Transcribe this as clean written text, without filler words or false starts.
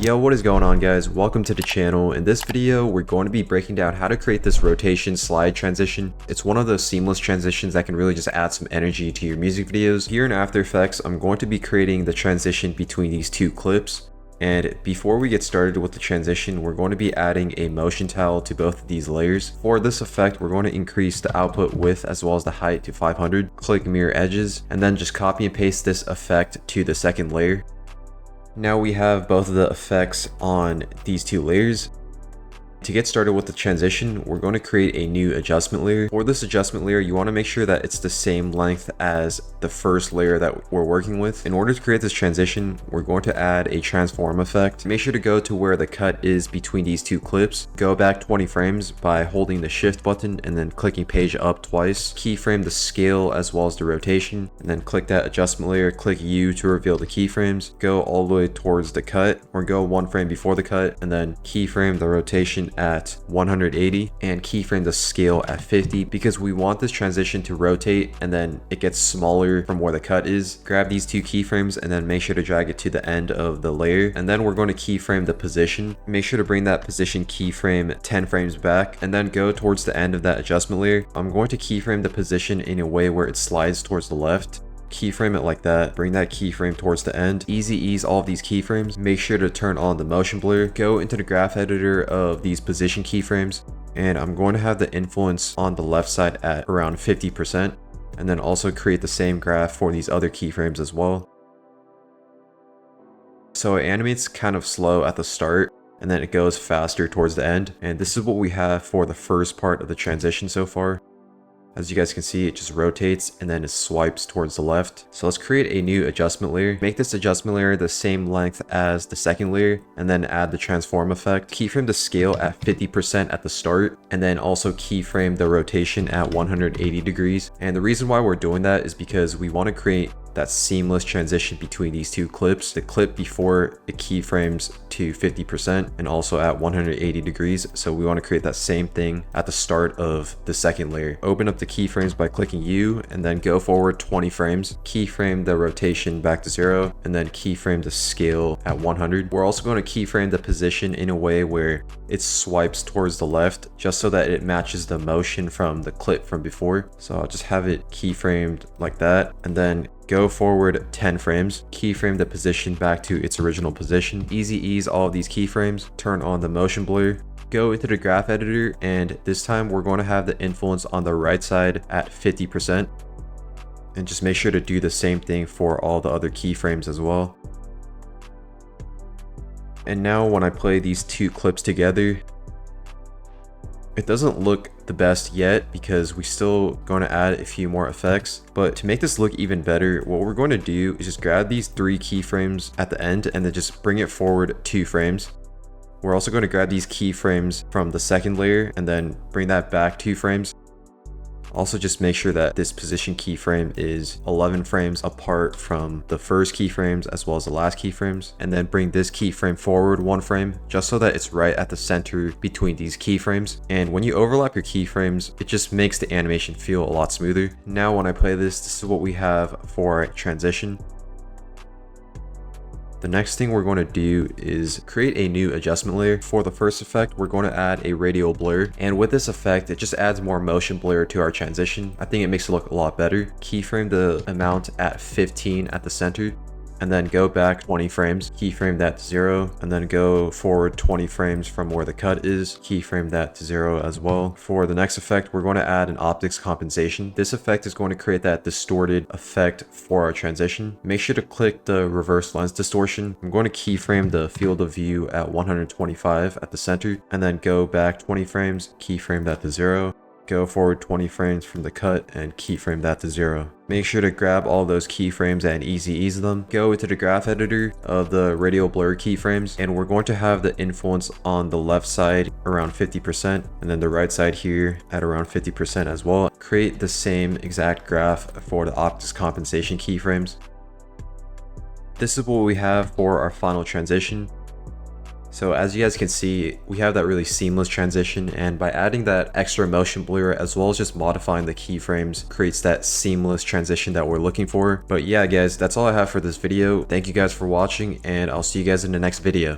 Yo, what is going on guys? Welcome to the channel. In this video, we're going to be breaking down how to create this rotation slide transition. It's one of those seamless transitions that can really just add some energy to your music videos. Here in After Effects, I'm going to be creating the transition between these two clips. And before we get started with the transition, we're going to be adding a motion tile to both of these layers. For this effect, we're going to increase the output width as well as the height to 500. Click mirror edges, and then just copy and paste this effect to the second layer. Now we have both of the effects on these two layers. To get started with the transition, we're going to create a new adjustment layer. For this adjustment layer, you want to make sure that it's the same length as the first layer that we're working with. In order to create this transition, we're going to add a transform effect. Make sure to go to where the cut is between these two clips. Go back 20 frames by holding the shift button and then clicking page up twice. Keyframe the scale as well as the rotation, and then click that adjustment layer. Click U to reveal the keyframes. Go all the way towards the cut, or go one frame before the cut, and then keyframe the rotation at 180 and keyframe the scale at 50, because we want this transition to rotate and then it gets smaller from where the cut is. Grab these two keyframes and then make sure to drag it to the end of the layer, and then we're going to keyframe the position. Make sure to bring that position keyframe 10 frames back, and then go towards the end of that adjustment layer. I'm going to keyframe the position in a way where it slides towards the left. Keyframe it like that, bring that keyframe towards the end, easy ease all of these keyframes. Make sure to turn on the motion blur, go into the graph editor of these position keyframes, and I'm going to have the influence on the left side at around 50%, and then also create the same graph for these other keyframes as well. So it animates kind of slow at the start, and then it goes faster towards the end, and this is what we have for the first part of the transition so far. As you guys can see, it just rotates and then it swipes towards the left. So let's create a new adjustment layer. Make this adjustment layer the same length as the second layer, and then add the transform effect. Keyframe the scale at 50% at the start, and then also keyframe the rotation at 180 degrees. And the reason why we're doing that is because we want to create that seamless transition between these two clips. The clip before it keyframes to 50% and also at 180 degrees. So we want to create that same thing at the start of the second layer. Open up the keyframes by clicking U, and then go forward 20 frames. Keyframe the rotation back to 0, and then keyframe the scale at 100. We're also going to keyframe the position in a way where it swipes towards the left, just so that it matches the motion from the clip from before. So I'll just have it keyframed like that, and then go forward 10 frames, keyframe the position back to its original position. Easy ease all of these keyframes, turn on the motion blur, go into the graph editor, and this time we're going to have the influence on the right side at 50%. And just make sure to do the same thing for all the other keyframes as well. And now when I play these two clips together, it doesn't look the best yet because we're still going to add a few more effects. But to make this look even better, what we're going to do is just grab these 3 keyframes at the end and then just bring it forward 2 frames. We're also going to grab these keyframes from the second layer and then bring that back 2 frames. Also, just make sure that this position keyframe is 11 frames apart from the first keyframes as well as the last keyframes, and then bring this keyframe forward 1 frame just so that it's right at the center between these keyframes. And when you overlap your keyframes, it just makes the animation feel a lot smoother. Now when I play this is what we have for a transition. The next thing we're going to do is create a new adjustment layer. For the first effect, we're going to add a radial blur. And with this effect, it just adds more motion blur to our transition. I think it makes it look a lot better. Keyframe the amount at 15 at the center, and then go back 20 frames, keyframe that to 0, and then go forward 20 frames from where the cut is, keyframe that to 0 as well. For the next effect, we're going to add an optics compensation. This effect is going to create that distorted effect for our transition. Make sure to click the reverse lens distortion. I'm going to keyframe the field of view at 125 at the center, and then go back 20 frames, keyframe that to 0. Go forward 20 frames from the cut and keyframe that to 0. Make sure to grab all those keyframes and easy ease them. Go into the graph editor of the radial blur keyframes, and we're going to have the influence on the left side around 50%, and then the right side here at around 50% as well. Create the same exact graph for the optics compensation keyframes. This is what we have for our final transition. So as you guys can see, we have that really seamless transition, and by adding that extra motion blur as well as just modifying the keyframes creates that seamless transition that we're looking for. But yeah guys, that's all I have for this video. Thank you guys for watching, and I'll see you guys in the next video.